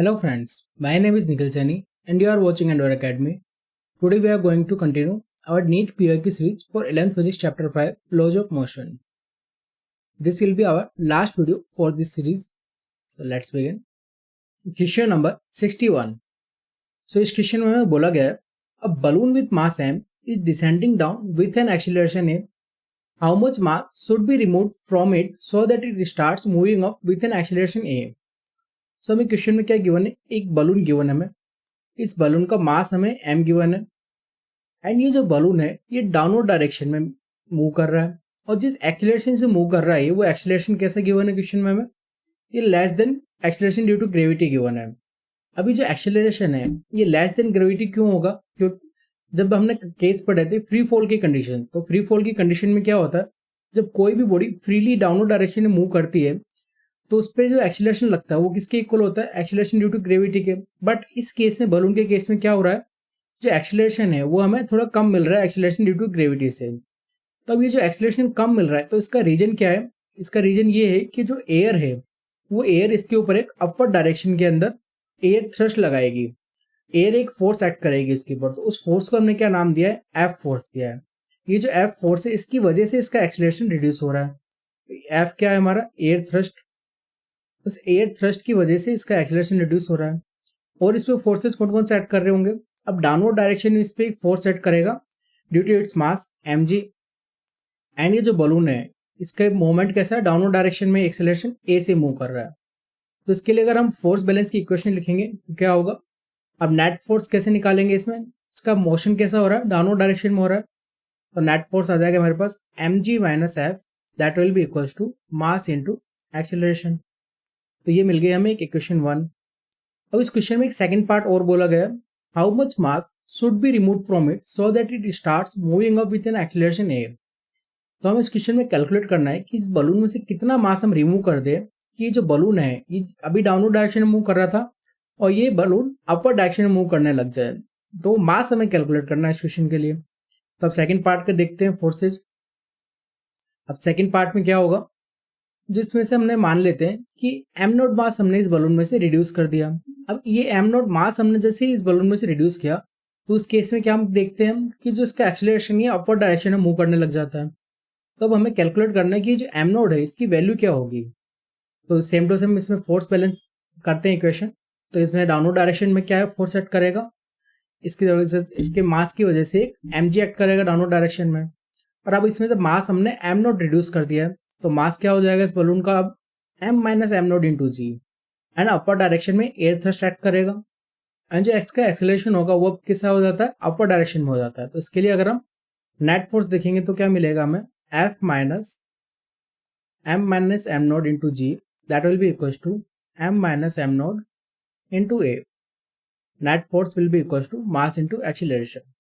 Hello friends, my name is Nikhil Sani and you are watching Andor Academy. Today we are going to continue our NEET PYQ series for 11th Physics Chapter 5 Laws of Motion. This will be our last video for this series. So let's begin. Question number 61. So इस question में बोला गया है a balloon with mass m is descending down with an acceleration a. How much mass should be removed from it so that it starts moving up with an acceleration a? सो हमें question में क्या given है, एक balloon given है हमें, इस balloon का मास हमें m गिवन है एंड ये जो बलून है ये डाउनवर्ड डायरेक्शन में मूव कर रहा है और जिस एक्सीलरेशन से मूव कर रहा है वो एक्सीलरेशन कैसा गिवन है क्वेश्चन में हमें, ये less than acceleration due to gravity given है। अभी जो एक्सीलरेशन है ये लेस देन ग्रेविटी क्यों होगा, क्योंकि जब हमने केस पढ़े थे फ्री फॉल की कंडीशन, तो फ्री फॉल की कंडीशन में क्या होता है, जब कोई भी बॉडी फ्रीली डाउनवर्ड डायरेक्शन में मूव करती है तो उस पर जो एक्सीलरेशन लगता है वो किसके इक्वल होता है, एक्सीलरेशन ड्यू टू ग्रेविटी के। बट इस केस में बलून के केस में क्या हो रहा है, जो एक्सीलरेशन है वो हमें थोड़ा कम मिल रहा है एक्सीलरेशन ड्यू टू ग्रेविटी से। तो अब ये जो एक्सीलरेशन कम मिल रहा है तो इसका रीजन क्या है, इसका रीजन ये है कि जो एयर है वो एयर इसके ऊपर एक अपवर्ड डायरेक्शन के अंदर एयर थ्रस्ट लगाएगी, एयर एक फोर्स एक्ट करेगी इसके ऊपर, तो उस फोर्स को हमने क्या नाम दिया है, एफ फोर्स दिया है। ये जो एफ फोर्स है इसकी वजह से इसका एक्सीलरेशन रिड्यूस हो रहा है। एफ क्या है हमारा, एयर थ्रस्ट, उस एयर थ्रस्ट की वजह से इसका एक्सीलरेशन रिड्यूस हो रहा है। और इसमें फोर्सेस कौन कौन से ऐड कर रहे होंगे, अब डाउनवर्ड डायरेक्शन में इस पर एक फोर्स ऐड करेगा due to its mass mg and ये जो बलून है इसका मोमेंट कैसा है, डाउनवर्ड डायरेक्शन में एक्सीलरेशन a से मूव कर रहा है। तो इसके लिए अगर हम फोर्स बैलेंस की इक्वेशन लिखेंगे तो क्या होगा, अब नेट फोर्स कैसे निकालेंगे, इसमें इसका मोशन कैसा हो रहा है, डाउनवर्ड डायरेक्शन में हो रहा है, तो नेट फोर्स आ जाएगा हमारे पास mg minus F that will be equals to mass into acceleration. तो ये मिल गई हमें एक इक्वेशन 1। अब इस क्वेश्चन में एक सेकंड पार्ट और बोला गया, how much mass should be remove from it so that it starts moving up with an acceleration a. तो हमें इस क्वेश्चन में कैलकुलेट करना है कि इस बलून में से कितना मास हम रिमूव कर दें कि ये जो बलून है ये अभी डाउनवर्ड डायरेक्शन में मूव कर रहा था और ये बलून अपर डायरेक्शन में मूव करने लग जाए। तो मास हमें कैलकुलेट करना है इस क्वेश्चन के लिए। तो अब सेकेंड पार्ट के देखते हैं फोर्सेज। अब सेकेंड पार्ट में क्या होगा, जिसमें से हमने मान लेते हैं कि एम नोट मास हमने इस बलून में से रिड्यूस कर दिया। अब ये एम नोट मास हमने जैसे इस बलून में से रिड्यूस किया तो उस केस में क्या हम देखते हैं कि जो इसका एक्सीलरेशन है अपवर्ड डायरेक्शन में मूव करने लग जाता है। तो अब हमें कैलकुलेट करना है कि जो एम नोट है इसकी वैल्यू क्या होगी। तो सेम टू सेम इसमें फोर्स बैलेंस करते हैं इक्वेशन। तो इसमें डाउनवर्ड डायरेक्शन में क्या है, फोर्स एक्ट करेगा, इसकी वजह से इसके मास की वजह से एम जी एक्ट करेगा डाउनवर्ड डायरेक्शन में। और अब इसमें से मास हमने एम नोट रिड्यूस कर दिया है तो मास क्या हो जाएगा इस बलून का, अब m minus M note into G and upper direction में एयर थ्रस्ट एक्ट करेगा एंड जो एक्स का एक्सेलरेशन होगा वो किसका हो जाता है, अपर डायरेक्शन में हो जाता है। तो इसके लिए अगर हम नेट फोर्स देखेंगे तो क्या मिलेगा हमें, F minus M note into ji that will be equal to m minus M note into A. Net force will be equal to mass into acceleration.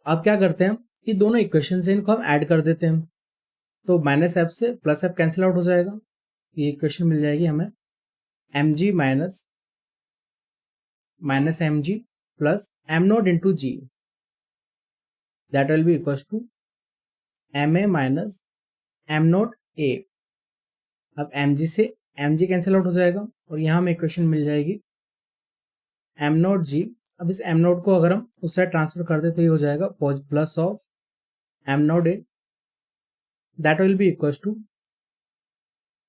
अब क्या करते हैं, ये दोनों इक्वेशन से इनको हम ऐड कर देते हैं, तो माइनस एफ से प्लस एफ कैंसिल आउट हो जाएगा, ये इक्वेशन मिल जाएगी हमें m ji minus m g plus m note into ji that will be equal to m a minus M note a. अब एम जी से एम जी कैंसिल आउट हो जाएगा और यहाँ हमें इक्वेशन मिल जाएगी एम नोट जी। अब इस एम नोट को अगर हम उस साइड ट्रांसफर कर दे तो ये हो जाएगा plus of M note A that will be equal to,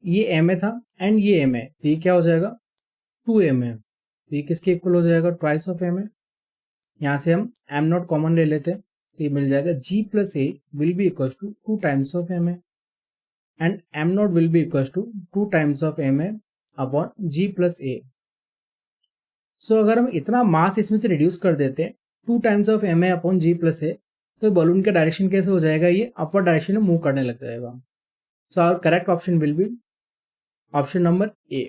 ये एम ए था एंड ये एम ए, तो ये क्या हो जाएगा 2m ए, तो ये किसके इक्वल हो जाएगा, ट्वाइस ऑफ एम ए। यहाँ से हम एम नॉट कॉमन ले लेते हैं तो ये मिल जाएगा g plus a will be equal to 2 times of m a and m naught will be equal to 2 times of m a upon g plus a. So अगर हम इतना मास इसमें से रिड्यूस कर देते हैं 2 times of m a upon g plus a, तो balloon का डायरेक्शन कैसे हो जाएगा, ये अपर डायरेक्शन में मूव करने लग जाएगा। So our correct option will be option number A.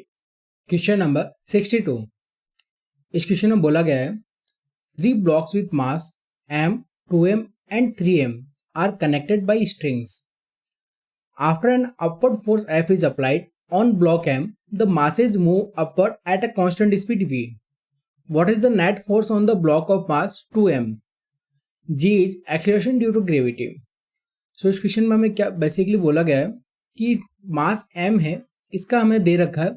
Question number 62। इस क्वेश्चन में बोला गया है 3 blocks with mass m, 2m and 3m are connected by strings. After an upward force F is applied on block m, the masses move upward at a constant speed v. What is the net force on the block of mass 2m? G is acceleration due to gravity. So इस question में हमें क्या basically बोला गया है कि मास m है, इसका हमें दे रखा है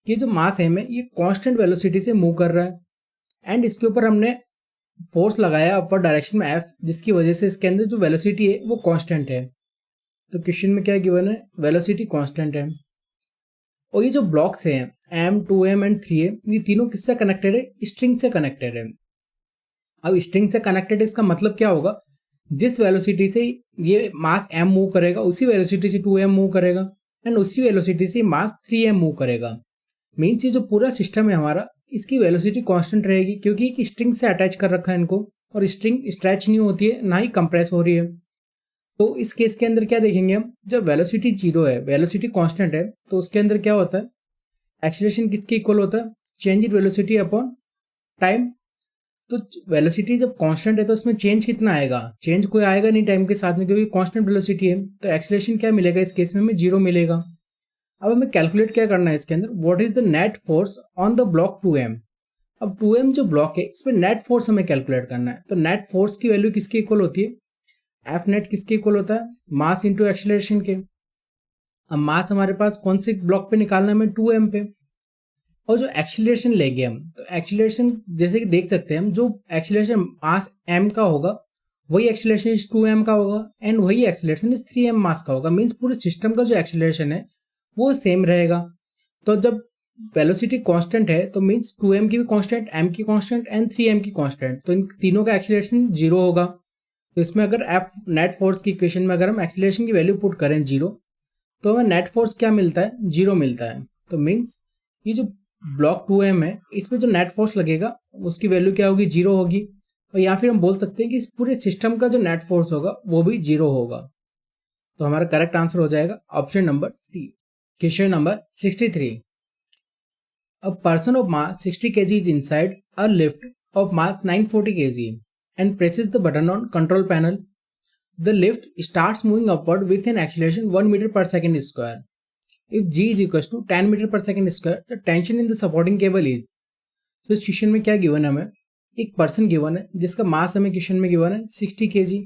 कि जो मास m है ये कांस्टेंट वेलोसिटी से मूव कर रहा है एंड इसके ऊपर हमने फोर्स लगाया अपर डायरेक्शन में F, जिसकी वजह से इसके अंदर जो वेलोसिटी है वो कांस्टेंट है। तो क्वेश्चन में क्या गिवन है, वेलोसिटी कांस्टेंट है। और ये जो ब्लॉक्स हैं M, 2M एंड 3M, ये तीनों किससे कनेक्टेड है, स्ट्रिंग से कनेक्टेड है। अब स्ट्रिंग से कनेक्टेड इसका मतलब क्या होगा, जिस वेलोसिटी से ये मास m मूव करेगा उसी वेलोसिटी से 2m मूव करेगा एंड उसी वेलोसिटी से मास 3m मूव करेगा। मीन्स ये जो पूरा सिस्टम है हमारा, इसकी वेलोसिटी कांस्टेंट रहेगी क्योंकि एक स्ट्रिंग से अटैच कर रखा है इनको, और स्ट्रिंग स्ट्रेच नहीं होती है ना ही कंप्रेस हो रही है। तो इस केस के अंदर क्या देखेंगे हम, जब वेलोसिटी जीरो है, वेलोसिटी कांस्टेंट है, तो उसके अंदर क्या होता है, एक्सीलरेशन किसके इक्वल होता है, change in velocity upon time. तो वेलोसिटी जब कांस्टेंट है तो उसमें चेंज कितना आएगा, चेंज कोई आएगा नहीं टाइम के साथ में क्योंकि कांस्टेंट वेलोसिटी है। तो एक्सीलरेशन क्या मिलेगा इस केस में हमें, जीरो मिलेगा। अब हमें कैलकुलेट क्या करना है इसके अंदर, what is the net force on the block 2m। अब 2m जो ब्लॉक है इस पर नेट फोर्स हमें कैलकुलेट करना है। तो नेट फोर्स की वैल्यू किसके इक्वल होती है, एफ नेट किसके इक्वल होता है, मास इंटू एक्सीलरेशन के। अब मास हमारे पास कौन से ब्लॉक पे निकालना है हमें, 2m पे। और जो एक्सीलरेशन लेंगे हम, तो एक्सीलरेशन जैसे कि देख सकते हैं हम, जो एक्सीलरेशन मास m का होगा वही एक्सीलरेशन इस 2m का होगा एंड वही एक्सीलरेशन इस 3m मास का होगा। मीन्स पूरे सिस्टम का जो एक्सीलरेशन है वो सेम रहेगा। तो जब वेलोसिटी कांस्टेंट है तो मीन्स 2m की भी कांस्टेंट, m की कांस्टेंट एंड 3m की कांस्टेंट, तो इन तीनों का एक्सीलरेशन जीरो होगा। तो इसमें अगर एफ नेट फोर्स की इक्वेशन में अगर हम एक्सीलरेशन की वैल्यू पुट करें जीरो, तो हमें नेट फोर्स क्या मिलता है, जीरो मिलता है। तो मीन्स ये जो ब्लॉक 2m है इस पर जो नेट फोर्स लगेगा उसकी वैल्यू क्या होगी, जीरो होगी। और या फिर हम बोल सकते हैं कि इस पूरे सिस्टम का जो नेट फोर्स होगा वो भी जीरो होगा। तो हमारा करेक्ट आंसर हो जाएगा option number C. Question number 63, a person of mass 60 kg is inside a lift of mass 940 kg and presses the button on control panel. The lift starts moving upward with an acceleration 1 meter per second square. If g is equals to 10 meter per second square, the tension in the supporting cable is। तो इस question में क्या given है हमें, एक person given है जिसका मास हमें क्वेश्चन में गिवन है 60 kg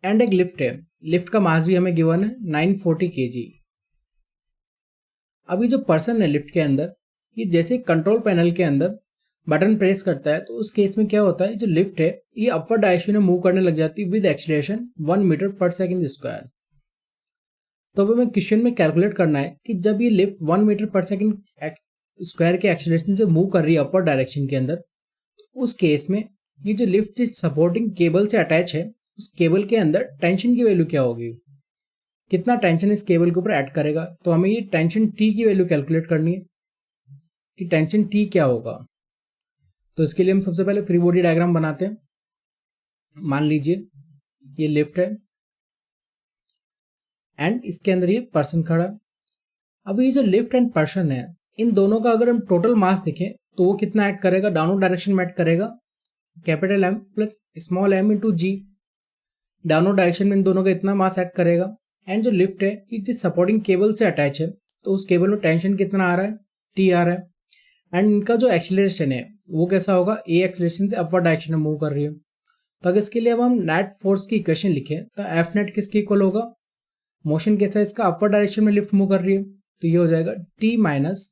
एंड एक लिफ्ट है, लिफ्ट का मास भी हमें गिवन है 940 kg। अभी जो पर्सन है लिफ्ट के अंदर, ये जैसे कंट्रोल पैनल के अंदर बटन प्रेस करता है तो उस केस में क्या होता है, जो लिफ्ट है ये अपर डायरेक्शन में मूव करने लग जाती है with acceleration 1 metre per second square. तो हमें क्वेश्चन में कैलकुलेट करना है कि जब ये lift 1 metre per second square के एक्सीलरेशन से मूव कर रही है अपर डायरेक्शन के अंदर, तो उस केस में ये जो लिफ्ट जिस सपोर्टिंग केबल से अटैच है उस केबल के अंदर टेंशन की वैल्यू क्या होगी, कितना टेंशन इस केबल के ऊपर ऐड करेगा। तो हमें ये टेंशन टी की वैल्यू कैलकुलेट करनी है कि टेंशन टी क्या होगा। तो इसके लिए हम सबसे पहले फ्री बॉडी डायग्राम बनाते हैं। मान लीजिए ये लिफ्ट है एंड इसके अंदर ये पर्सन खड़ा। अब ये जो लिफ्ट एंड पर्सन है इन दोनों का अगर हम टोटल मास देखें तो वो कितना ऐड करेगा, डाउनवर्ड डायरेक्शन में ऐड करेगा capital M plus small m into g. Downward direction में इन दोनों का इतना मास ऐड करेगा। एंड जो लिफ्ट है ये जिस सपोर्टिंग केबल से अटैच है तो उस केबल में टेंशन कितना आ रहा है, टी आ रहा है। एंड इनका जो एक्सीलरेशन है वो कैसा होगा, ए एक्सीलरेशन से अपवर्ड डायरेक्शन में मूव कर रही है। तो अगर इसके लिए अब हम नेट फोर्स की इक्वेशन लिखें तो एफ नेट किसके इक्वल होगा, मोशन कैसा है इसका, अपवर्ड डायरेक्शन में लिफ्ट मूव कर रही है, तो ये हो जाएगा T minus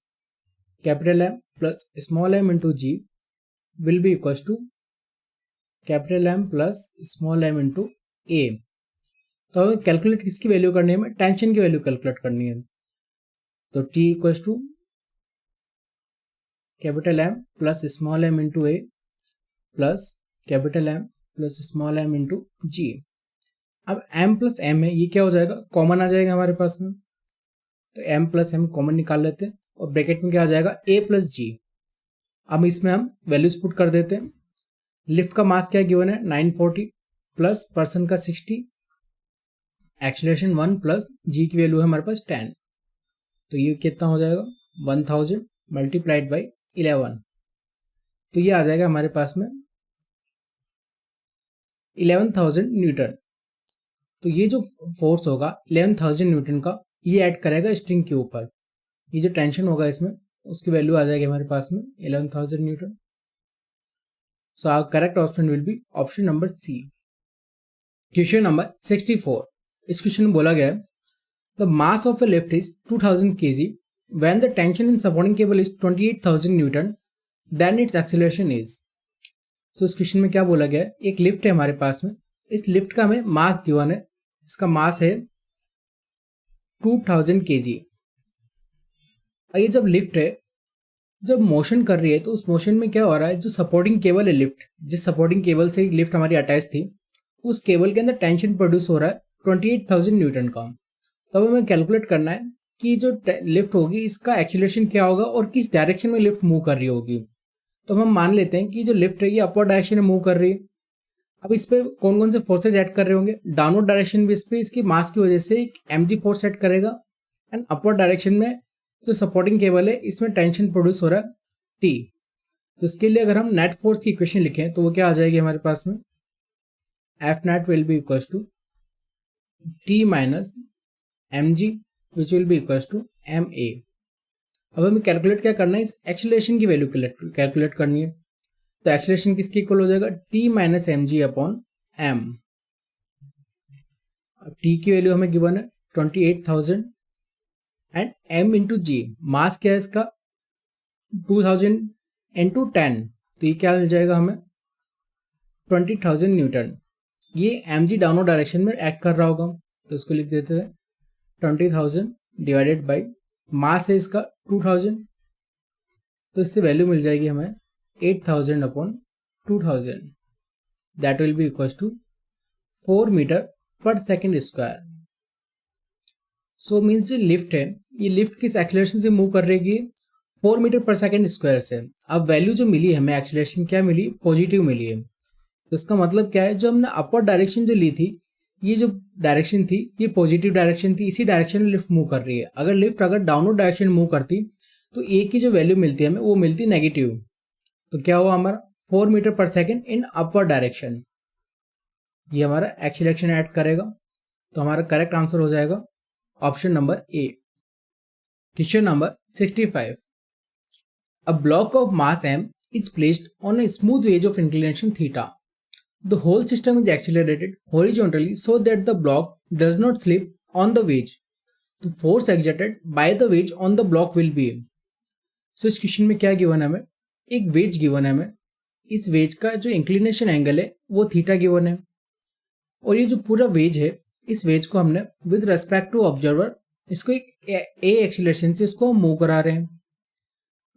capital M plus small m into g will be equal to capital M plus small m into a. तो हमें कैलकुलेट किसकी वैल्यू करनी है, हमें टेंशन की वैल्यू कैलकुलेट करनी है। तो T equal to capital M plus small m into a plus capital M plus small m into g. अब m प्लस एम है ये क्या हो जाएगा, कॉमन आ जाएगा हमारे पास में। तो m प्लस एम कॉमन निकाल लेते हैं और ब्रैकेट में क्या आ जाएगा, a प्लस जी। अब इसमें हम वैल्यूज पुट कर देते हैं। लिफ्ट का मास क्या गिवन है 940 प्लस पर्सन का 60, एक्सीलरेशन 1 प्लस जी की वैल्यू है हमारे पास 10। तो ये कितना हो जाएगा 1000 मल्टीप्लाइड बाई 11। तो ये आ जाएगा हमारे पास में 11,000 न्यूटन। तो ये जो फोर्स होगा 11,000 न्यूटन का ये ऐड करेगा स्ट्रिंग के ऊपर। ये जो टेंशन होगा इसमें उसकी वैल्यू आ जाएगी हमारे पास में 11,000 newton. So our correct option will be option number C. Question number 64, इस क्वेश्चन में बोला गया है the mass of a lift is 2000 kg when the tension in supporting cable is 28,000 newton then its acceleration is. So इस question में क्या बोला गया है, एक लिफ्ट है हमारे पास में, इस लिफ्ट का हमें मास गिवन है, इसका मास है 2000 kg। ये जब लिफ्ट है, जब मोशन कर रही है तो उस मोशन में क्या हो रहा है, जो सपोर्टिंग केबल है लिफ्ट, जिस सपोर्टिंग केबल से लिफ्ट हमारी अटैच थी, उस केबल के अंदर टेंशन प्रोड्यूस हो रहा है 28,000 न्यूटन का। तब हमें कैलकुलेट करना है कि जो लिफ्ट होगी इसका एक्सीलरेशन क्या होगा और किस डायरेक्शन में लिफ्ट मूव कर रही होगी। तो हम मान लेते हैं कि जो लिफ्ट है ये अपवर्ड डायरेक्शन में मूव कर रही है। अब इस पर कौन कौन से फोर्सेज ऐड कर रहे होंगे, डाउनवर्ड डायरेक्शन में इस पर इसकी मास की वजह से एक mg फोर्स ऐड करेगा, एंड अपवर्ड डायरेक्शन में जो सपोर्टिंग केबल है इसमें टेंशन प्रोड्यूस हो रहा है T। तो इसके लिए अगर हम नेट फोर्स की इक्वेशन लिखें तो वो क्या आ जाएगी हमारे पास में, F net will be equals to T minus mg which will be equals to ma। अब हमें कैलकुलेट क्या करना है, इस एक्सीलरेशन की वैल्यू कैलकुलेट करनी है। तो एक्सीलरेशन किसके इक्वल हो जाएगा, T minus mg upon m। अब T की वैल्यू हमें गिवन है 28,000 एंड m इंटू जी, मास क्या है इसका 2000 इंटू 10, तो ये क्या मिल जाएगा हमें 20,000 न्यूटन। ये mg डाउनवर्ड डायरेक्शन में एक्ट कर रहा होगा, तो इसको लिख देते हैं 20,000 डिवाइडेड बाई मास है इसका 2000, तो इससे वैल्यू मिल जाएगी हमें 8,000 upon 2000, that will be equal to 4 metre per second square. So means जो लिफ्ट है, ये लिफ्ट किस एक्सीलरेशन से मूव कर रही है, 4 मीटर पर सेकेंड स्क्वायर से। अब वैल्यू जो मिली हमें एक्सीलरेशन क्या मिली, पॉजिटिव मिली है। तो इसका मतलब क्या है, जो हमने अपवर्ड डायरेक्शन जो ली थी, ये जो डायरेक्शन थी ये पॉजिटिव डायरेक्शन थी, इसी डायरेक्शन में लिफ्ट मूव कर रही है। अगर लिफ्ट डाउनवर्ड डायरेक्शन में मूव करती तो ए की जो वैल्यू मिलती है हमें वो मिलती नेगेटिव। तो क्या हुआ हमारा 4 metre per second in upward direction, ये हमारा एक्सीलरेशन ऐड करेगा। तो हमारा करेक्ट आंसर हो जाएगा option number A. Question number 65, a block of mass m is placed on a smooth wedge of inclination theta. The whole system is accelerated horizontally so that the block does not slip on the wedge. The force exerted by the wedge on the block will be। So इस question में क्या given है हमें, एक veg given है हमें, इस veg का जो इंक्लिनेशन एंगल है वो थीटा गिवन है, और ये जो पूरा वेज है इस वेज को हमने विद रेस्पेक्ट टू ऑब्जर्वर इसको एक ए एक्सीलरेशन से इसको मूव करा रहे हैं।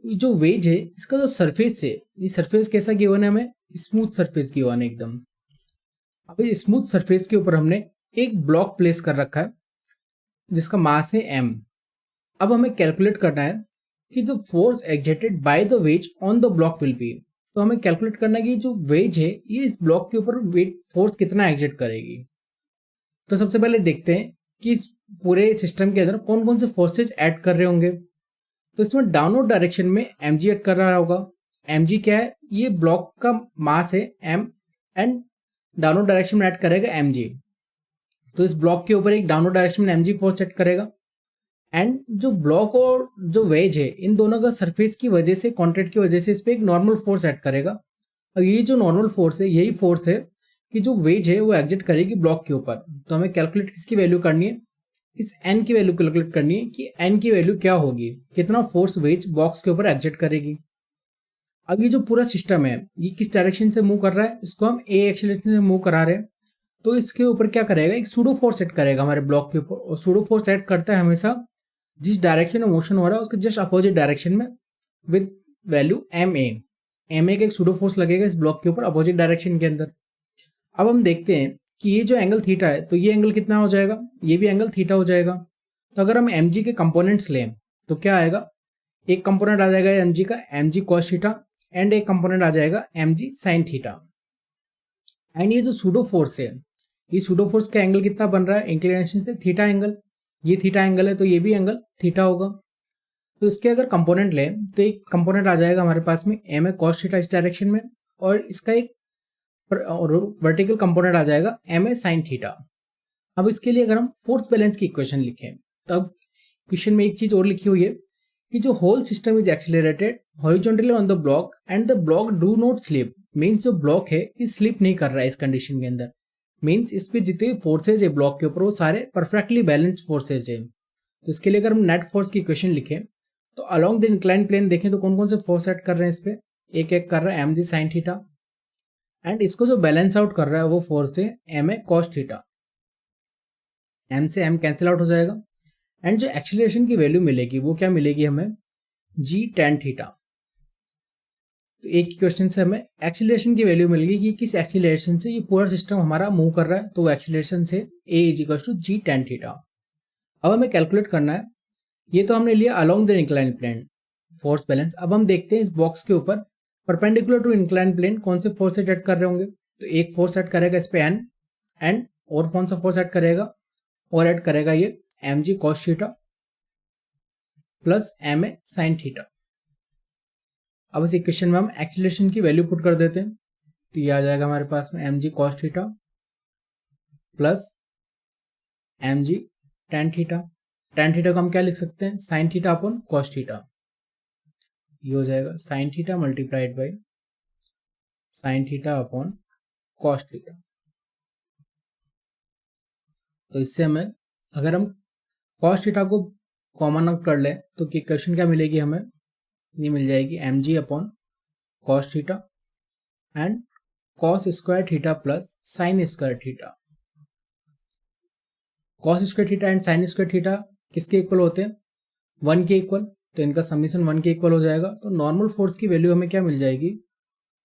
जो वेज है इसका जो सरफेस है, ये सरफेस कैसा गिवन है हमें, स्मूथ सरफेस गिवन है एकदम। अब इस स्मूथ सरफेस के ऊपर हमने एक ब्लॉक प्लेस कर रखा है जिसका मास है m। अब हमें कैलकुलेट करना है कि जो force exerted by the ways on the block will be. तो हमें कैलकुलेट करना है कि जो वेज है ये इस ब्लॉक के ऊपर फोर्स कितना एक्सर्ट करेगी। तो सबसे पहले देखते हैं कि इस पूरे सिस्टम के अंदर कौन कौन से फोर्सेज ऐड कर रहे होंगे। तो इसमें डाउनवर्ड डायरेक्शन में mg ऐड कर रहा होगा। mg क्या है, ये ब्लॉक का मास है m एंड डाउनवर्ड डायरेक्शन में ऐड करेगा mg। तो इस ब्लॉक के ऊपर एक डाउनवर्ड डायरेक्शन में mg फोर्स ऐड करेगा, एंड जो ब्लॉक और जो वेज है इन दोनों का सरफेस की वजह से, कॉन्टैक्ट की वजह से इस पर एक नॉर्मल फोर्स ऐड करेगा। और ये जो नॉर्मल फोर्स है यही फोर्स है कि जो वेज है वो एग्जिट करेगी ब्लॉक के ऊपर। तो हमें कैलकुलेट किसकी वैल्यू करनी है, इस n की वैल्यू कैलकुलेट करनी है कि n की वैल्यू क्या होगी, कितना फोर्स वेज बॉक्स के ऊपर एग्जिट करेगी। अब ये जो पूरा सिस्टम है ये किस डायरेक्शन से मूव कर रहा है, इसको हम ए एक्सीलरेशन से मूव करा रहे हैं। तो इसके ऊपर क्या करेगा, एक सूडो फोर्स ऐड करेगा हमारे ब्लॉक के ऊपर, और सूडो फोर्स ऐड करता है हमेशा जिस डायरेक्शन में मोशन हो रहा है उसके जस्ट अपोजिट डायरेक्शन में विद वैल्यू ma का एक सूडो फोर्स लगेगा इस ब्लॉक के ऊपर अपोजिट डायरेक्शन के अंदर। अब हम देखते हैं कि ये जो एंगल थीटा है तो ये एंगल कितना हो जाएगा, ये भी एंगल थीटा हो जाएगा। तो अगर हम mg के कंपोनेंट्स लें तो क्या आएगा, एक कंपोनेंट आ जाएगा mg का mg cos थीटा, एंड एक कंपोनेंट आ जाएगा mg sin थीटा। एंड ये जो सूडो फोर्स है, ये सूडो फोर्स का एंगल कितना बन रहा है, इंक्लिनेशन से थीटा एंगल, ये थीटा एंगल है तो ये भी एंगल थीटा होगा। तो इसके अगर कंपोनेंट लें तो एक कंपोनेंट आ जाएगा हमारे पास में ma cos थीटा इस डायरेक्शन में, और इसका एक वर्टिकल कंपोनेंट आ जाएगा ma sin थीटा। अब इसके लिए अगर हम फोर्स बैलेंस की इक्वेशन लिखें, तब क्वेश्चन में एक चीज और लिखी हुई है कि जो whole system is accelerated horizontally on the block and the block do not slip. Means जो ब्लॉक है ये स्लिप नहीं कर रहा है इस कंडीशन के अंदर। मीन्स इस पे जितने फोर्सेज है ब्लॉक के ऊपर वो सारे परफेक्टली बैलेंस्ड फोर्सेज है। तो इसके लिए अगर हम नेट फोर्स की इक्वेशन लिखें तो अलोंग द इंक्लाइन प्लेन देखें तो कौन कौन से फोर्स एक्ट कर रहे हैं इस पे, एक एक कर रहा है mg sin थीटा, एंड इसको जो बैलेंस आउट कर रहा है वो फोर्स है ma cos थीटा। m से m कैंसिल आउट हो जाएगा, एंड जो एक्सीलरेशन की वैल्यू मिलेगी वो क्या मिलेगी हमें, g tan थीटा। तो एक ही क्वेश्चन से हमें एक्सीलरेशन की वैल्यू मिलेगी कि किस एक्सीलरेशन से ये पूरा सिस्टम हमारा मूव कर रहा है, तो वो एक्सीलरेशन से a is g tan theta. अब हमें कैलकुलेट करना है, ये तो हमने लिया along the incline plane force balance. अब हम देखते हैं इस बॉक्स के ऊपर परपेंडिकुलर टू इंक्लाइन प्लेन कौन से फोर्स एड कर रहे होंगे। तो एक फोर्स एड करेगा इस पे n, एंड और कौन सा फोर्स एड करेगा, और ऐड करेगा ये mg cos theta plus ma sin theta. अब इस इक्वेशन में हम एक्सीलरेशन की वैल्यू पुट कर देते हैं, तो ये आ जाएगा हमारे पास में mg cos theta plus mg tan theta. tan theta को हम क्या लिख सकते हैं, sin theta upon cos theta. ये हो जाएगा sin theta multiplied by sin theta upon cos theta. तो इससे हमें अगर हम cos थीटा को कॉमन आउट कर ले तो इक्वेशन क्या मिलेगी हमें, ये मिल जाएगी mg upon cos theta and cos square theta plus sin square theta. cos square theta and sin square theta किसके इक्वल होते हैं, 1 के इक्वल, तो इनका समीशन 1 के इक्वल हो जाएगा। तो नॉर्मल फोर्स की वैल्यू हमें क्या मिल जाएगी,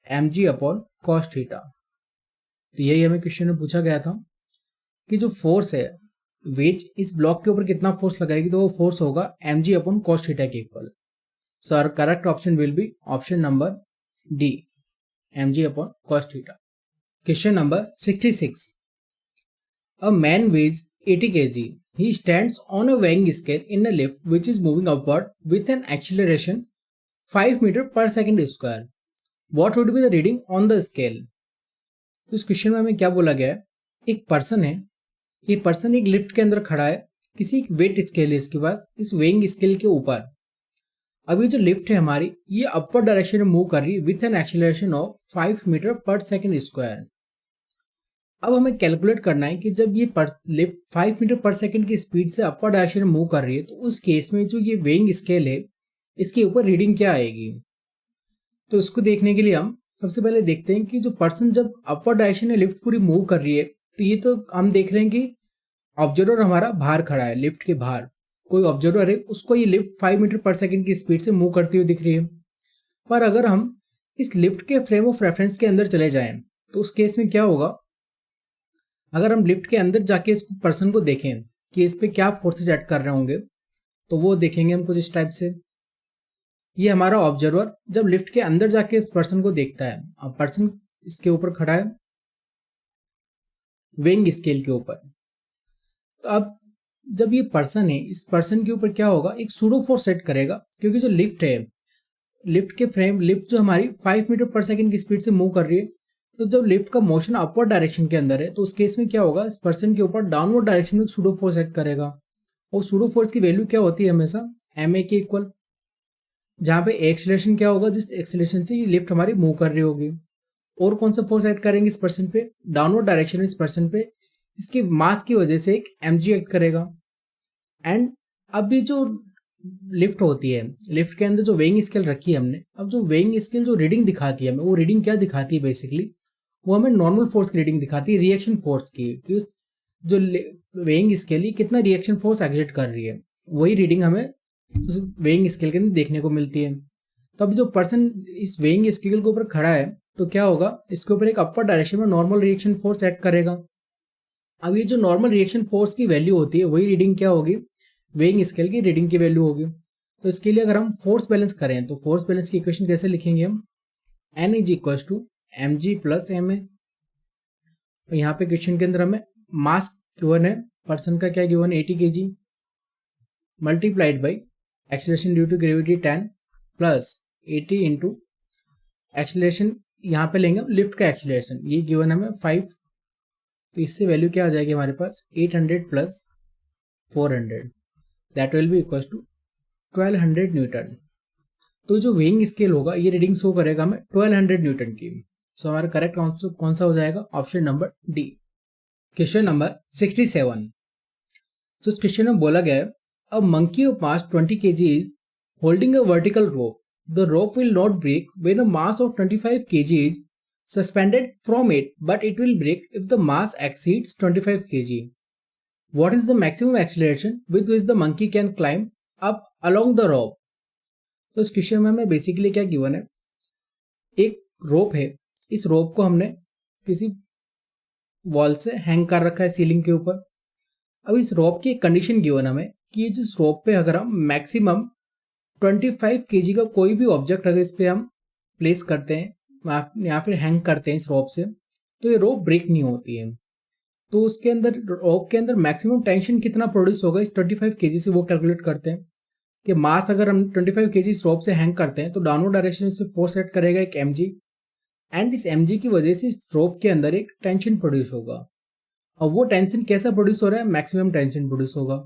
mg अपॉन cos थीटा। तो यही हमें क्वेश्चन में पूछा गया था कि जो फोर्स है वेज इस ब्लॉक के ऊपर कितना फोर्स लगाएगी, तो वो फोर्स होगा mg अपॉन cos थीटा के equal. So our correct option will be option number D, mg upon cos theta. Question number 66, a man weighs 80 kg. He stands on a weighing scale in a lift which is moving upward with an acceleration 5 meter per second square. What would be the reading on the scale? तो इस question में हमें क्या बोला गया है, एक person है, ये पर्सन एक लिफ्ट के अंदर खड़ा है, किसी एक वेट स्केल है इसके पास, इस वेइंग स्केल के ऊपर। अभी जो लिफ्ट है हमारी ये अपवर्ड डायरेक्शन में मूव कर रही है with an acceleration of 5 metre per second square. अब हमें कैलकुलेट करना है कि जब ये लिफ्ट 5 मीटर पर सेकेंड की स्पीड से अपवर्ड डायरेक्शन में मूव कर रही है तो उस केस में जो ये वेइंग स्केल है इसके ऊपर रीडिंग क्या आएगी। तो इसको देखने के लिए हम सबसे पहले देखते हैं कि जो पर्सन जब अपवर्ड डायरेक्शन में लिफ्ट पूरी मूव कर रही है, तो ये तो हम देख रहे हैं कि ऑब्जर्वर हमारा बाहर खड़ा है, लिफ्ट के बाहर कोई ऑब्जर्वर है, उसको ये लिफ्ट 5 मीटर पर सेकेंड की स्पीड से मूव करती हुई दिख रही है। पर अगर हम इस लिफ्ट के फ्रेम ऑफ रेफरेंस के अंदर चले जाएं तो उस केस में क्या होगा, अगर हम लिफ्ट के अंदर जाके इस पर्सन को देखें कि इस पे क्या फोर्सेस एक्ट कर रहे होंगे, तो वो देखेंगे हम कुछ इस टाइप से। ये हमारा ऑब्जर्वर जब लिफ्ट के अंदर जाके इस पर्सन को देखता है, अब पर्सन इसके ऊपर खड़ा है वेइंग स्केल के ऊपर, तो अब जब ये पर्सन है इस पर्सन के ऊपर क्या होगा, एक सूडो फोर्स सेट करेगा, क्योंकि जो लिफ्ट है, लिफ्ट के फ्रेम, लिफ्ट जो हमारी 5 मीटर पर सेकेंड की स्पीड से मूव कर रही है, तो जब लिफ्ट का मोशन अपवर्ड डायरेक्शन के अंदर है तो उस केस में क्या होगा, इस पर्सन के ऊपर डाउनवर्ड डायरेक्शन में सूडो फोर्स सेट करेगा। और सूडो फोर्स की वैल्यू क्या होती है हमेशा ma के इक्वल, जहां पे एक्सीलरेशन क्या होगा, जिस एक्सीलरेशन से ये लिफ्ट हमारी मूव कर रही होगी। और कौन सा फोर्स ऐड करेंगे इस पर्सन पे, डाउनवर्ड डायरेक्शन में इस पर्सन पे इसके मास की वजह से एक mg ऐड करेगा। एंड अब ये जो लिफ्ट होती है, लिफ्ट के अंदर जो वेइंग स्केल रखी है हमने, अब जो वेइंग स्केल जो रीडिंग दिखाती है हमें, वो रीडिंग क्या दिखाती है बेसिकली, वो हमें नॉर्मल फोर्स की रीडिंग दिखाती है, रिएक्शन फोर्स की, कि उस जो वेइंग स्केल ही कितना रिएक्शन फोर्स एग्जर्ट कर रही है, वही रीडिंग हमें उस वेइंग स्केल के अंदर देखने को मिलती है। तो अब जो पर्सन इस वेइंग स्केल के ऊपर खड़ा है तो क्या होगा, इसके ऊपर एक अपर डायरेक्शन में नॉर्मल रिएक्शन फोर्स एक्ट करेगा। अब ये जो नॉर्मल रिएक्शन फोर्स की वैल्यू होती है वही रीडिंग क्या होगी, वेइंग स्केल की रीडिंग की वैल्यू होगी। तो इसके लिए अगर हम फोर्स बैलेंस करें तो फोर्स बैलेंस की इक्वेशन कैसे लिखेंगे हम, N is equal to mg plus ma। तो यहाँ पे क्वेश्चन के अंदर हमें मास गिवन है, पर्सन का क्या गिवन है 80 kg, multiplied by acceleration due to gravity 10 plus 80 into acceleration, यहाँ पे लेंगे लिफ्ट का एक्सीलरेशन, ये गिवन हमें 5। तो इससे वैल्यू क्या आ जाएगी हमारे पास 800 plus 400, that will be equal to 1200 newton. तो जो वेइंग स्केल होगा ये रीडिंग शो करेगा हमें 1200 न्यूटन की। सो हमारा करेक्ट आंसर कौन सा हो जाएगा, option number D. Question number 67, तो इस क्वेश्चन में बोला गया है a monkey of mass 20 kg is Holding a vertical rope, the rope will not break when a mass of 25 kg is suspended from it, but it will break if the mass exceeds 25 kg. What is the maximum acceleration with which the monkey can climb up along the rope? तो इस question में हमें basically क्या given है, एक रोप है, इस रोप को हमने किसी वॉल से हैंग कर रखा है सीलिंग के ऊपर। अब इस रोप की एक कंडीशन गिवन हमें कि जिस रोप पे अगर हम मैक्सिमम 25 kg का कोई भी ऑब्जेक्ट अगर इस पे हम प्लेस करते हैं या फिर हैंग करते हैं इस रोप से, तो ये रोप ब्रेक नहीं होती है। तो उसके अंदर रोप के अंदर मैक्सिमम टेंशन कितना प्रोड्यूस होगा इस 25 kg से, वो कैलकुलेट करते हैं कि मास अगर हम 25 kg इस रोप से हैंग करते हैं तो डाउनवर्ड डायरेक्शन से फोर्स एक्ट करेगा एक mg, एंड इस mg की वजह से इस रोप के अंदर एक टेंशन प्रोड्यूस होगा। और वो टेंशन कैसा प्रोड्यूस हो रहा है, मैक्सिमम टेंशन प्रोड्यूस होगा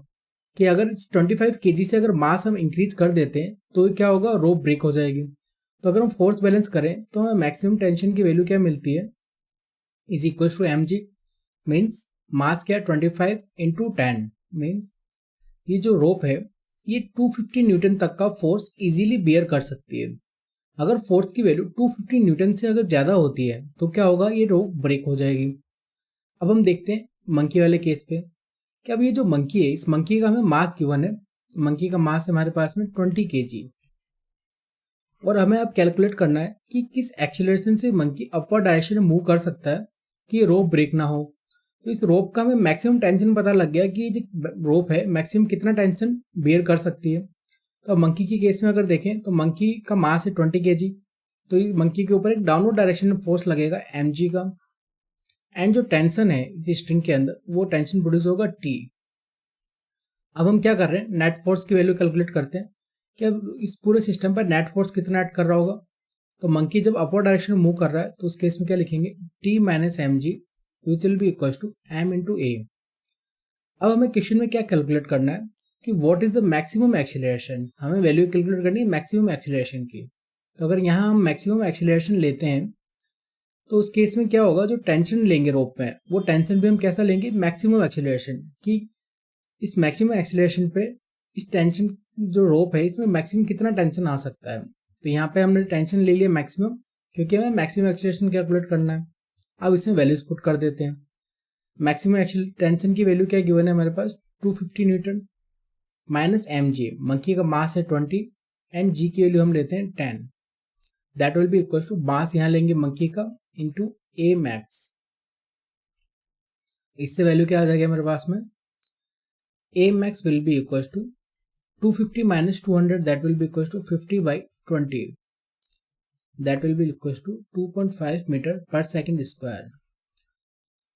कि अगर 25 kg से अगर मास हम इंक्रीज कर देते हैं तो क्या होगा, रोप ब्रेक हो जाएगी। तो अगर हम फोर्स बैलेंस करें तो हमें मैक्सिमम टेंशन की वैल्यू क्या मिलती है, is equal to mg, means mass क्या 25 इंटू 10, मीन्स ये जो रोप है ये 250 न्यूटन तक का फोर्स इजीली बियर कर सकती है। अगर फोर्स की वैल्यू 250 न्यूटन से अगर ज़्यादा होती है तो क्या होगा, ये रोप ब्रेक हो जाएगी। अब हम देखते हैं मंकी वाले केस पे कि अब ये जो मंकी है, इस मंकी का हमें मास गिवन है, मंकी का मास है हमारे पास में 20 kg, और हमें अब कैलकुलेट करना है कि किस एक्सीलरेशन से मंकी अपवर्ड डायरेक्शन में मूव कर सकता है कि ये रोप ब्रेक ना हो। तो इस रोप का हमें मैक्सिमम टेंशन पता लग गया कि ये जो रोप है मैक्सिमम कितना टेंशन बेयर कर सकती है। तो मंकी के केस में अगर देखें तो मंकी का मास है 20 kg, तो ये मंकी के ऊपर एक डाउनवर्ड डायरेक्शन में फोर्स लगेगा mg का, एंड जो टेंशन है इस स्ट्रिंग के अंदर वो टेंशन प्रोड्यूस होगा T। अब हम क्या कर रहे हैं, नेट फोर्स की वैल्यू कैलकुलेट करते हैं कि अब इस पूरे सिस्टम पर नेट फोर्स कितना ऐड कर रहा होगा। तो मंकी जब अपवर्ड डायरेक्शन में मूव कर रहा है तो उस केस में क्या लिखेंगे, T minus mg which will be equal to m into a। अब हमें क्वेश्चन में क्या कैलकुलेट करना है कि what is the maximum acceleration, हमें वैल्यू कैलकुलेट करनी है मैक्सिमम एक्सीलरेशन की। तो अगर यहाँ हम मैक्सिमम एक्सीलरेशन लेते हैं तो उस केस में क्या होगा, जो टेंशन लेंगे रोप में वो टेंशन भी हम कैसा लेंगे, मैक्सिमम एक्सीलरेशन, कि इस मैक्सिमम एक्सीलरेशन पे इस टेंशन जो रोप है इसमें मैक्सिमम कितना टेंशन आ सकता है। तो यहाँ पे हमने टेंशन ले लिया मैक्सिमम, क्योंकि हमें मैक्सिमम एक्सीलरेशन कैलकुलेट करना है। अब इसमें वैल्यूज पुट कर देते हैं। मैक्सिमम टेंशन की वैल्यू क्या गिवन है हमारे पास, 250 न्यूटन माइनस mg, मंकी का मास है 20 एंड g की वैल्यू हम लेते हैं 10, that will be equal to mass यहाँ लेंगे मंकी का इंटू a मैक्स। इससे वैल्यू क्या आ जाएगा हमारे पास में, a max will be equals to 250 minus 200, that will be equals to 50 by 20, that will be equals to 2.5 metre per second square.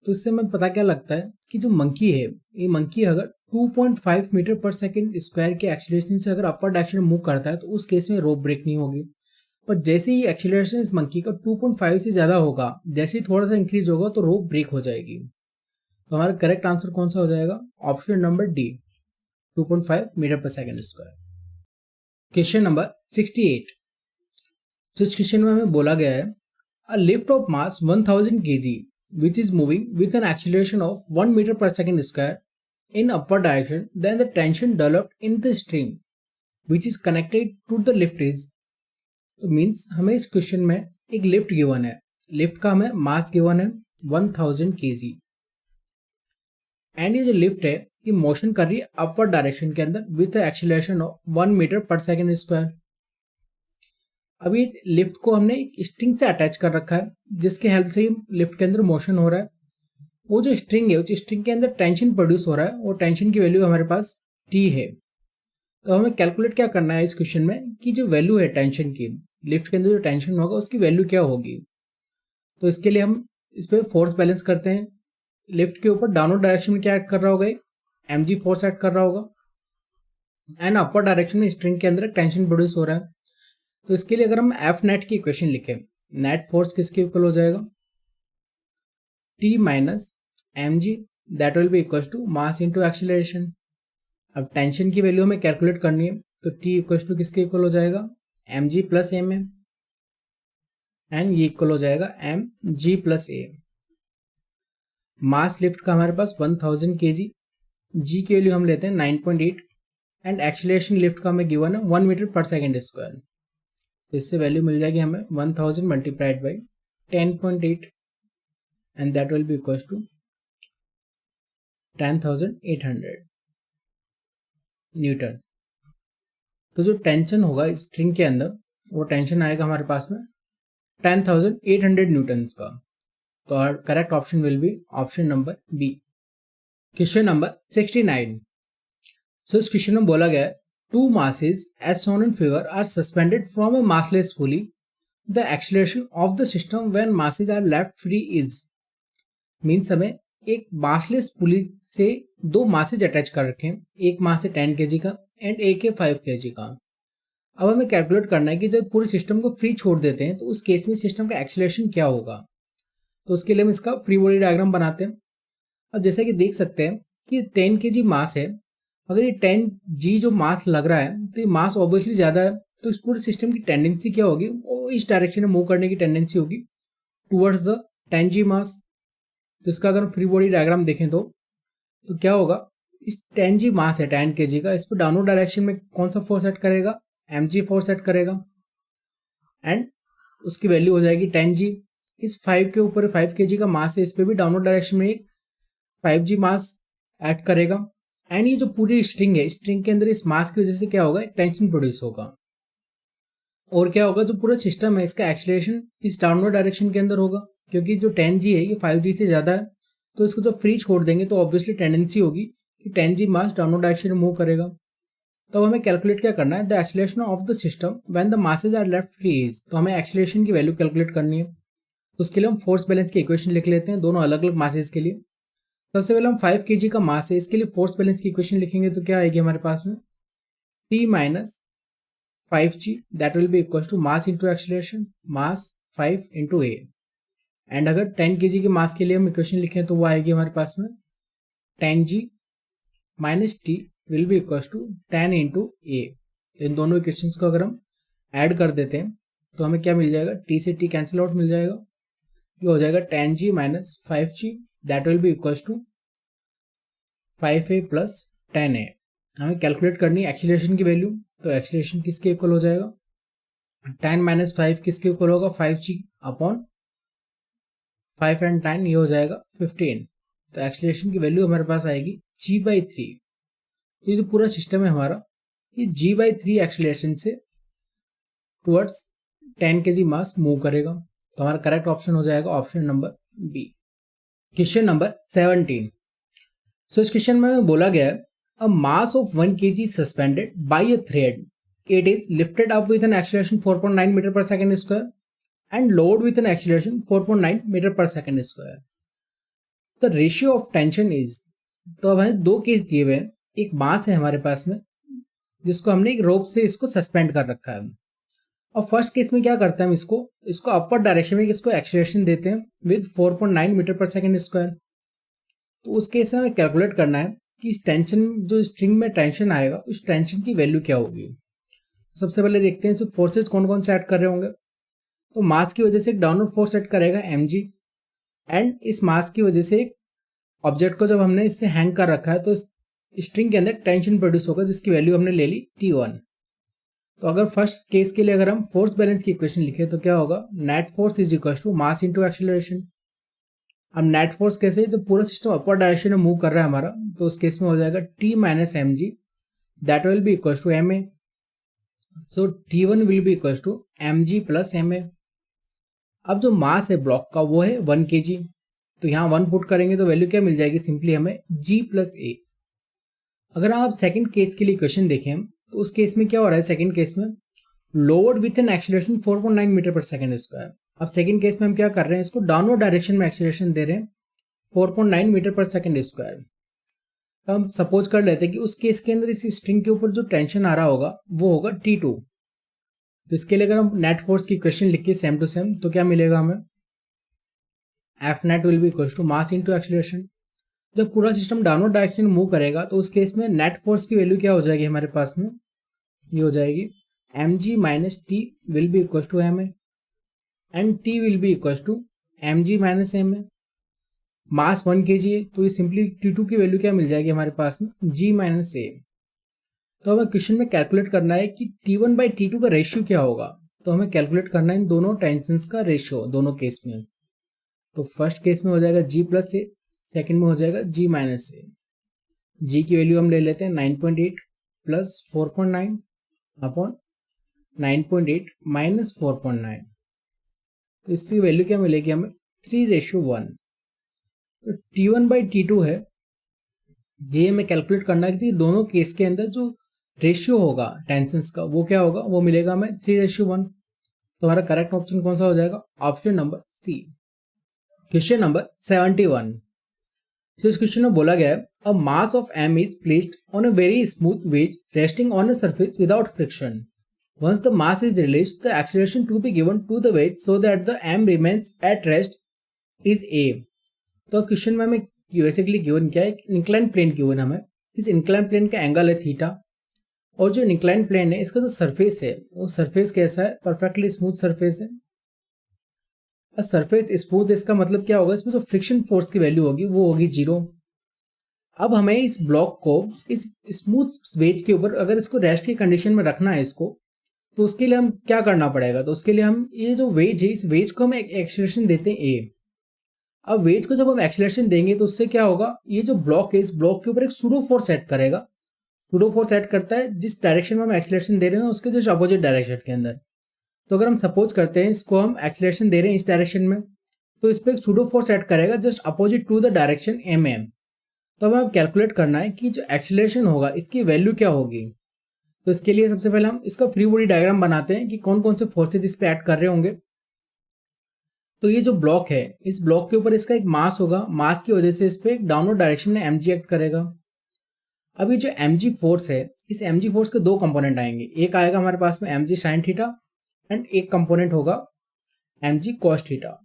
तो इससे हमें पता क्या लगता है कि जो मंकी है, ये मंकी अगर 2.5 मीटर पर सेकेंड स्क्वायर के एक्सीलरेशन से अगर अपर डायरेक्शन में मूव करता है तो उस केस में रोप ब्रेक नहीं होगी। पर जैसे ही एक्सीलरेशन इस मंकी का 2.5 से ज़्यादा होगा, जैसे ही थोड़ा सा इंक्रीज होगा तो रोप ब्रेक हो जाएगी। तो हमारा करेक्ट आंसर कौन सा हो जाएगा, option number D, 2.5 metre per second square. Question number 68। तो इस क्वेश्चन में हमें बोला गया है, a lift of mass 1000 kg which is moving with an acceleration of 1 meter per second square in upward direction, then the tension developed in the string which is connected to the lift is। तो means हमें इस question में एक lift given है, lift का हमें mass given है 1000 kg, and ये जो लिफ्ट है ये मोशन कर रही है अपवर्ड डायरेक्शन के अंदर with acceleration of 1 metre per second square. अभी लिफ्ट को हमने एक स्ट्रिंग से अटैच कर रखा है जिसके हेल्प से लिफ्ट के अंदर मोशन हो रहा है। वो जो स्ट्रिंग है उस स्ट्रिंग के अंदर टेंशन प्रोड्यूस हो रहा है, वो टेंशन की वैल्यू हमारे पास T है। तो हमें कैलकुलेट क्या करना है इस क्वेश्चन में कि जो वैल्यू है टेंशन की, लिफ्ट के अंदर जो टेंशन होगा उसकी वैल्यू क्या होगी। तो इसके लिए हम इस पर फोर्स बैलेंस करते हैं। लिफ्ट के ऊपर डाउनवर्ड डायरेक्शन में क्या ऐड कर रहा होगा, mg फोर्स ऐड कर रहा होगा, एंड अपवर्ड डायरेक्शन में स्ट्रिंग के अंदर टेंशन प्रोड्यूस हो रहा है। तो इसके लिए अगर हम एफ नेट की इक्वेशन लिखें, नेट फोर्स किसके इक्वल हो जाएगा, T minus mg, that will be equal to mass into acceleration. अब टेंशन की वैल्यू हमें कैलकुलेट करनी है, तो T इक्वल टू किसके इक्वल हो जाएगा, mg प्लस m, एंड ये इक्वल हो जाएगा mg plus a। Mass lift का हमारे पास 1000 kg, g की वैल्यू हम लेते हैं 9.8, एंड एक्सीलरेशन लिफ्ट का हमें गिवन है 1 मीटर पर सेकेंड स्क्वायर। तो इससे वैल्यू मिल जाएगी हमें 1000 multiplied by 10.8 and that will be equals to 10,800 newton. तो जो टेंशन होगा स्ट्रिंग के अंदर वो टेंशन आएगा हमारे पास में 10,800 न्यूटन का। तो our correct option will be option number B. Question number 69. So इस क्वेश्चन में बोला गया है two masses as shown in figure are suspended from a massless pulley. The acceleration of the system when masses are left free is means हमें एक massless pulley से दो masses attach कर रखे हैं, एक मास है 10 kg का एंड एक है 5 kg का। अब हमें कैलकुलेट करना है कि जब पूरे सिस्टम को फ्री छोड़ देते हैं तो उस केस में सिस्टम का एक्सीलरेशन क्या होगा। तो उसके लिए हम इसका फ्री बॉडी डायग्राम बनाते हैं। अब जैसा कि देख सकते हैं कि 10 kg मास है, अगर ये 10 g जो मास लग रहा है तो ये मास ऑब्वियसली ज़्यादा है, तो इस पूरे सिस्टम की टेंडेंसी क्या होगी, वो इस डायरेक्शन में मूव करने की टेंडेंसी होगी टूवर्ड्स द 10 g मास। तो इसका अगर हम फ्री बॉडी डायग्राम देखें तो क्या होगा, इस 10 g मास है 10 kg का, इस पर डाउनवर्ड डायरेक्शन में कौन सा फोर्स एक्ट करेगा, mg फोर्स एक्ट करेगा एंड उसकी वैल्यू हो जाएगी 10 g। इस 5 के ऊपर 5 kg का मास है, इस पे भी डाउनवर्ड डायरेक्शन में एक 5g मास एक्ट करेगा एंड ये जो पूरी स्ट्रिंग है, स्ट्रिंग के अंदर इस मास की वजह से क्या होगा, टेंशन प्रोड्यूस होगा। और क्या होगा, जो पूरा सिस्टम है इसका एक्सीलरेशन इस डाउनवर्ड डायरेक्शन के अंदर होगा, क्योंकि जो 10g है ये 5g से ज़्यादा है, तो इसको जब फ्री छोड़ देंगे तो ऑब्वियसली टेंडेंसी होगी कि 10g मास डाउनवर्ड डायरेक्शन में मूव करेगा। तो हमें कैलकुलेट क्या करना है, the acceleration of the system when the masses are left free is. तो हमें एक्सीलरेशन की वैल्यू कैलकुलेट करनी है। उसके लिए हम फोर्स बैलेंस की इक्वेशन लिख लेते हैं दोनों अलग अलग मासेस के लिए। सबसे पहले हम 5 kg का मास है, इसके लिए फोर्स बैलेंस की इक्वेशन लिखेंगे तो क्या आएगी हमारे पास में, T minus 5g that will be equal to mass into acceleration, mass 5 into A. And अगर 10 kg के मास के लिए हम इक्वेशन लिखें तो वो आएगी हमारे पास में 10g minus T will be equal to 10 into a. इन दोनों इक्वेशंस को अगर हम ऐड कर देते हैं तो हमें क्या मिल जाएगा, टी से टी कैंसिल आउट मिल जाएगा, ये हो जाएगा 10g minus 5g that will be equal to 5a plus 10a। हमें कैलकुलेट करनी है एक्सीलरेशन की वैल्यू, तो एक्सीलरेशन किसके इक्वल हो जाएगा, 10 माइनस 5 किसके इक्वल होगा, 5g अपॉन 5 एंड 10 ये हो जाएगा 15। तो एक्सीलरेशन की वैल्यू हमारे पास आएगी g/3। ये जो पूरा सिस्टम है हमारा ये g/3 एक्सीलरेशन से टुवर्ड्स 10 kg मास मूव करेगा। तो हमारा करेक्ट ऑप्शन हो जाएगा option number B. Question number 17। So इस क्वेश्चन में बोला गया है a mass of 1 kg suspended by a thread, it is lifted up with an acceleration 4.9 metre per second square and load with an acceleration 4.9 metre per second square. The ratio of tension is, तो अब हमें दो case दिए हुए हैं, एक मास है हमारे पास में जिसको हमने एक रोप से इसको सस्पेंड कर रखा है। और फर्स्ट केस में क्या करते हैं हम इसको अपवर्ड डायरेक्शन में इसको एक्सीलरेशन देते हैं with 4.9 metre per second square. तो उस केस में हमें कैलकुलेट करना है कि इस टेंशन जो स्ट्रिंग में टेंशन आएगा उस टेंशन की वैल्यू क्या होगी। सबसे पहले देखते हैं इसमें फोर्सेज कौन कौन से ऐड कर रहे होंगे। तो मास की वजह से एक डाउनवर्ड फोर्स ऐड करेगा mg एंड इस मास की वजह से एक ऑब्जेक्ट को जब हमने इससे हैंग कर रखा है तो स्ट्रिंग के अंदर टेंशन प्रोड्यूस होगा जिसकी वैल्यू हमने ले ली T1। तो अगर फर्स्ट केस के लिए अगर हम फोर्स बैलेंस की इक्वेशन लिखे तो क्या होगा, net force is equal to mass into acceleration. अब नेट फोर्स कैसे, जब पूरा सिस्टम अपवर्ड डायरेक्शन में मूव कर रहा है हमारा, तो उस केस में हो जाएगा T minus mg that will be equal to ma। So T1 will be equal to mg plus ma। अब जो मास है ब्लॉक का वो है 1 kg, तो यहाँ 1 पुट करेंगे तो वैल्यू क्या मिल जाएगी, सिंपली हमें g प्लस a। अगर आप सेकंड केस के लिए क्वेश्चन देखें तो उस केस में क्या हो रहा है, सेकंड केस में load with an acceleration 4.9 metre per second square. अब सेकंड केस में हम क्या कर रहे हैं, इसको डाउनवर्ड डायरेक्शन में एक्सीलरेशन दे रहे हैं 4.9 मीटर पर सेकंड स्क्वायर। तो हम सपोज कर लेते हैं कि उस केस के अंदर इस स्ट्रिंग के ऊपर जो टेंशन आ रहा होगा वो होगा T2। तो इसके लिए अगर हम नेट फोर्स की इक्वेशन लिखिए सेम टू सेम तो क्या मिलेगा हमें, F net will be equal to mass into acceleration. जब पूरा सिस्टम डाउनवर्ड डायरेक्शन में मूव करेगा तो उस केस में नेट फोर्स की वैल्यू क्या हो जाएगी हमारे पास में, ये हो जाएगी mg minus T will be equal to ma and t will be equal to mg minus ma। Mass 1 kg है तो ये सिंपली T2 की वैल्यू क्या मिल जाएगी हमारे पास में, g माइनस a। तो हमें क्वेश्चन में कैलकुलेट करना है कि T1/T2 का रेशियो क्या होगा। तो हमें कैलकुलेट करना है इन दोनों टेंशंस का रेशियो दोनों केस में। तो फर्स्ट केस में हो जाएगा G+A, सेकेंड में हो जाएगा G-A। G की वैल्यू हम ले लेते हैं 9.8 प्लस 4.9 अपॉन 9.8 माइनस 4.9। तो इसकी वैल्यू क्या मिलेगी हमें 3:1। तो T1/T2 है, ये हमें कैलकुलेट करना है कि दोनों केस के अंदर जो रेशियो होगा टेंशंस का वो क्या होगा, वो मिलेगा हमें 3:1। तो हमारा करेक्ट ऑप्शन कौन सा हो जाएगा, option number C. Question number 71। तो इस क्वेश्चन में बोला गया है a mass of m is placed on a very smooth wedge resting on a surface without friction. Once the mass is released, the acceleration to be given to the weight so that the m remains at rest is a। तो question में हमें basically given क्या है, incline plane given हमें। इस incline plane का angle है theta, और जो इंक्लाइन प्लेन है इसका जो सरफेस है वो सरफेस कैसा है, परफेक्टली स्मूथ सरफेस है। सरफेस स्मूथ, इसका मतलब क्या होगा, इसमें जो फ्रिक्शन फोर्स की वैल्यू होगी वो होगी 0। अब हमें इस ब्लॉक को इस स्मूथ वेज के ऊपर अगर इसको रेस्ट की कंडीशन में रखना है इसको, तो उसके लिए हम क्या करना पड़ेगा, तो उसके लिए हम ये जो वेज है इस वेज को हम एक एक्सेलरेशन देते हैं ए। अब वेज को जब हम एक्सेलरेशन देंगे तो उससे क्या होगा, ये जो ब्लॉक है इस ब्लॉक के ऊपर एक सूडो फोर्स एक्ट करेगा। सूडो फोर्स एक्ट करता है जिस डायरेक्शन में हम एक्सेलरेशन दे रहे हैं उसके जस्ट अपोजिट डायरेक्शन के अंदर। तो अगर हम सपोज करते हैं इसको हम एक्सेलरेशन दे रहे हैं इस डायरेक्शन में, तो इस पर एक सूडो फोर्स एक्ट करेगा just opposite to the direction M. तो हमें कैलकुलेट करना है कि जो एक्सेलरेशन होगा इसकी वैल्यू क्या होगी। तो इसके लिए सबसे पहले हम इसका फ्री बॉडी डायग्राम बनाते हैं कि कौन कौन से फोर्सेज इस पे एक्ट कर रहे होंगे। तो ये जो ब्लॉक है इस ब्लॉक के ऊपर इसका एक मास होगा, मास की वजह से इस पे डाउनवर्ड डायरेक्शन में mg एक्ट करेगा। अब ये जो mg फोर्स है इस mg फोर्स के दो कंपोनेंट आएंगे, एक आएगा हमारे पास में mg sin थीटा एंड एक कंपोनेंट होगा mg cos थीटा।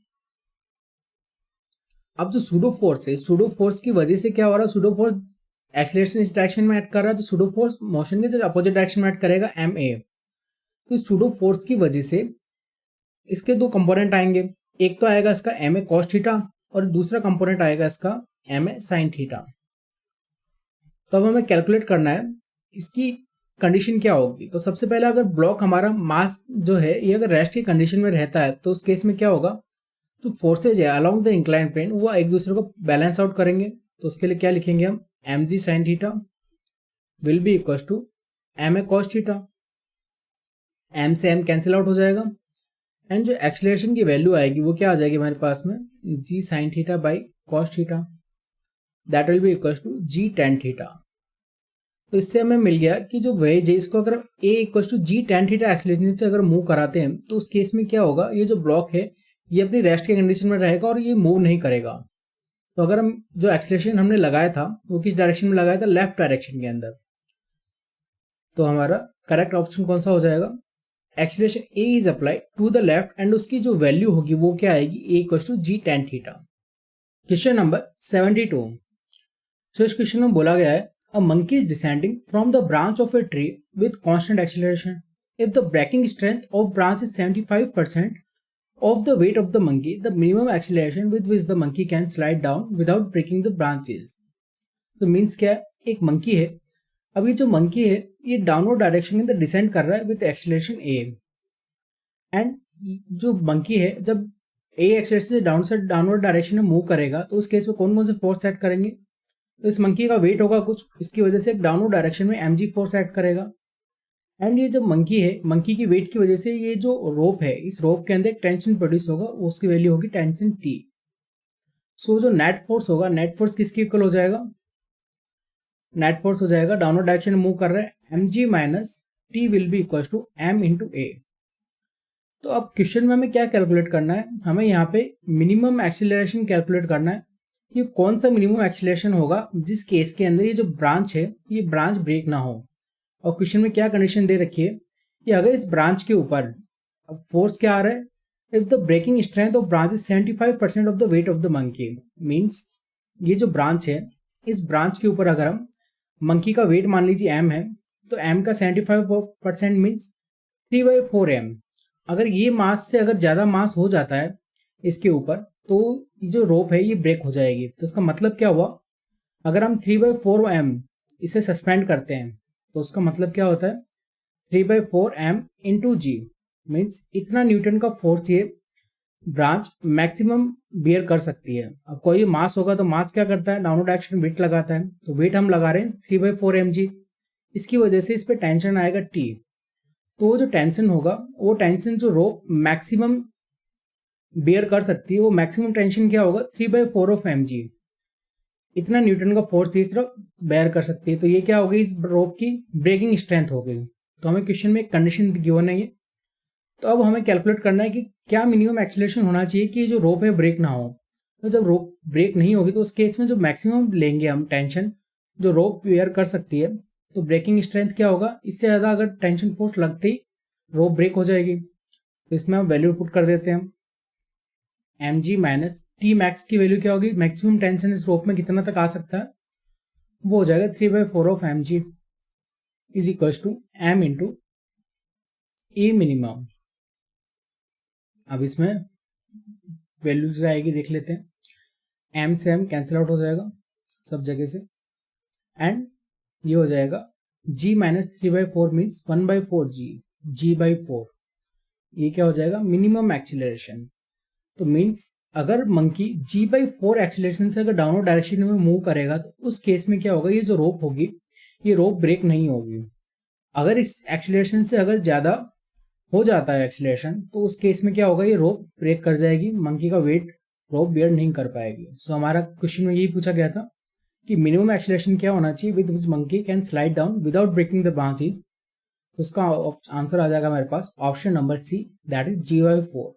अब जो सूडो फोर्स है, सूडो फोर्स की वजह से क्या हो रहा है, सूडो फोर्स एक्सेलरेशन इस डायरेक्शन में ऐड कर रहा है, तो सूडो फोर्स मोशन के जो अपोजिट डायरेक्शन में ऐड करेगा ma। तो इस सूडो फोर्स की वजह से इसके दो कंपोनेंट आएंगे, एक तो आएगा इसका ma cos थीटा और दूसरा कंपोनेंट आएगा इसका ma sin थीटा। तो अब हमें कैलकुलेट करना है इसकी कंडीशन क्या होगी। तो सबसे पहले अगर ब्लॉक हमारा मास जो है ये अगर रेस्ट की कंडीशन में रहता है तो उस केस में क्या होगा, जो फोर्सेज है अलोंग द इंक्लाइन प्लेन वो एक दूसरे को बैलेंस आउट करेंगे। तो उसके लिए क्या लिखेंगे हम, mg sin theta will be equal to ma cos theta, m से m कैंसिल आउट हो जाएगा एंड जो एक्सेलरेशन की वैल्यू आएगी वो क्या आ जाएगी हमारे पास में, g sin theta by cos theta that will be equal to g tan theta. तो इससे हमें मिल गया कि जो वेज है इसको अगर a equal to g tan theta acceleration से अगर मूव कराते हैं तो उस केस में क्या होगा, ये जो ब्लॉक है ये अपनी रेस्ट के कंडीशन में रहेगा और ये मूव नहीं करेगा। तो अगर हम जो एक्सेलरेशन हमने लगाया था वो किस डायरेक्शन में लगाया था, लेफ्ट डायरेक्शन के अंदर। तो हमारा करेक्ट ऑप्शन कौन सा हो जाएगा, acceleration a is applied to the left end उसकी जो वैल्यू होगी वो क्या आएगी, a equal to g tan theta. Question number 72। So इस क्वेश्चन में बोला गया है a monkey is descending from the branch of a tree with constant acceleration. If the breaking strength of branch is 75% of the weight of the monkey, the minimum acceleration with which the monkey can slide down without breaking the branches। तो means क्या है, एक monkey है, अब ये जो monkey है ये डाउनवर्ड डायरेक्शन के अंदर डिसेंड कर रहा है विद एक्सेलरेशन a एंड जो मंकी है जब a एक्सेलरेशन से डाउनवर्ड डायरेक्शन में मूव करेगा तो उस केस में कौन कौन से फोर्स ऐड करेंगे। तो इस मंकी का वेट होगा कुछ, इसकी वजह से डाउनवर्ड डायरेक्शन में mg फोर्स ऐड करेगा एंड ये जो मंकी है मंकी की वेट की वजह से ये जो रोप है इस रोप के अंदर एक टेंशन प्रोड्यूस होगा, उसकी वैल्यू होगी टेंशन T। सो जो नेट फोर्स होगा, नेट फोर्स किसके इक्वल हो जाएगा, नेट फोर्स हो जाएगा डाउनवर्ड डायरेक्शन में मूव कर रहे हैं mg minus T will be equal to m into a। तो अब क्वेश्चन में हमें क्या कैलकुलेट करना है, हमें यहाँ पे मिनिमम एक्सीलरेशन कैलकुलेट करना है कि कौन सा मिनिमम एक्सीलरेशन होगा जिस केस के अंदर ये जो ब्रांच है ये ब्रांच ब्रेक ना हो। और क्वेश्चन में क्या कंडीशन दे रखी है कि अगर इस ब्रांच के ऊपर अब फोर्स क्या आ रहा है, if the breaking strength of branch is 75% of the weight of the monkey. Means ये जो ब्रांच है इस ब्रांच के ऊपर अगर हम मंकी का वेट मान लीजिए m है तो m का 75% मीन्स 3/4m। अगर ये मास से अगर ज़्यादा मास हो जाता है इसके ऊपर तो ये जो रोप है ये ब्रेक हो जाएगी। तो इसका मतलब क्या हुआ, अगर हम 3/4m इसे सस्पेंड करते हैं तो उसका मतलब क्या होता है 3/4m इंटू जी, मीन्स इतना न्यूटन का फोर्स ये ब्रांच मैक्सिमम बियर कर सकती है। अब कोई मास होगा तो मास क्या करता है, डाउनवर्ड डायरेक्शन वेट लगाता है, तो वेट हम लगा रहे हैं 3/4mg। इसकी वजह से इस पे टेंशन आएगा T। तो वो जो टेंशन होगा, वो टेंशन जो रोप मैक्सिमम बियर कर सकती है, वो मैक्सिमम टेंशन क्या होगा 3/4 इतना न्यूटन का फोर्स इस तरफ बेयर कर सकती है। तो ये क्या हो गई, इस रोप की ब्रेकिंग स्ट्रेंथ हो गई। तो हमें क्वेश्चन में एक कंडीशन गिवन है ये, तो अब हमें कैलकुलेट करना है कि क्या मिनिमम एक्सीलरेशन होना चाहिए कि जो रोप है ब्रेक ना हो। तो जब रोप ब्रेक नहीं होगी तो उस केस में जो मैक्सिमम लेंगे हम टेंशन जो रोप बेयर कर सकती है, तो ब्रेकिंग स्ट्रेंथ क्या होगा, इससे ज़्यादा अगर टेंशन फोर्स लगते ही रोप ब्रेक हो जाएगी। तो इसमें हम वैल्यू पुट कर देते हैं हम, एम जी माइनस टी मैक्स की वैल्यू क्या होगी, मैक्सिमम टेंशन इस रोप में कितना तक आ सकता है, वो हो जाएगा 3/4 is equals to M into A minimum. अब इसमें वैल्यू जो आएगी देख लेते हैं, एम से एम कैंसिल आउट हो जाएगा सब जगह से, एंड ये हो जाएगा g minus 3/4 means 1/4g, g/4। ये क्या हो जाएगा, मिनिमम एक्सीलरेशन। तो मीन्स अगर मंकी g/4 एक्सीलरेशन से अगर डाउनवर्ड डायरेक्शन में मूव करेगा तो उस केस में क्या होगा, ये जो रोप होगी ये रोप ब्रेक नहीं होगी। अगर इस एक्सीलरेशन से अगर ज़्यादा हो जाता है एक्सीलरेशन, तो उस केस में क्या होगा, ये रोप ब्रेक कर जाएगी, मंकी का वेट रोप बेयर नहीं कर पाएगी। सो हमारा क्वेश्चन में यही पूछा गया था कि मिनिमम एक्सीलरेशन क्या होना चाहिए with which monkey can slide down without breaking the branches. तो उसका आंसर आ जाएगा हमारे पास option number C, that is g/4।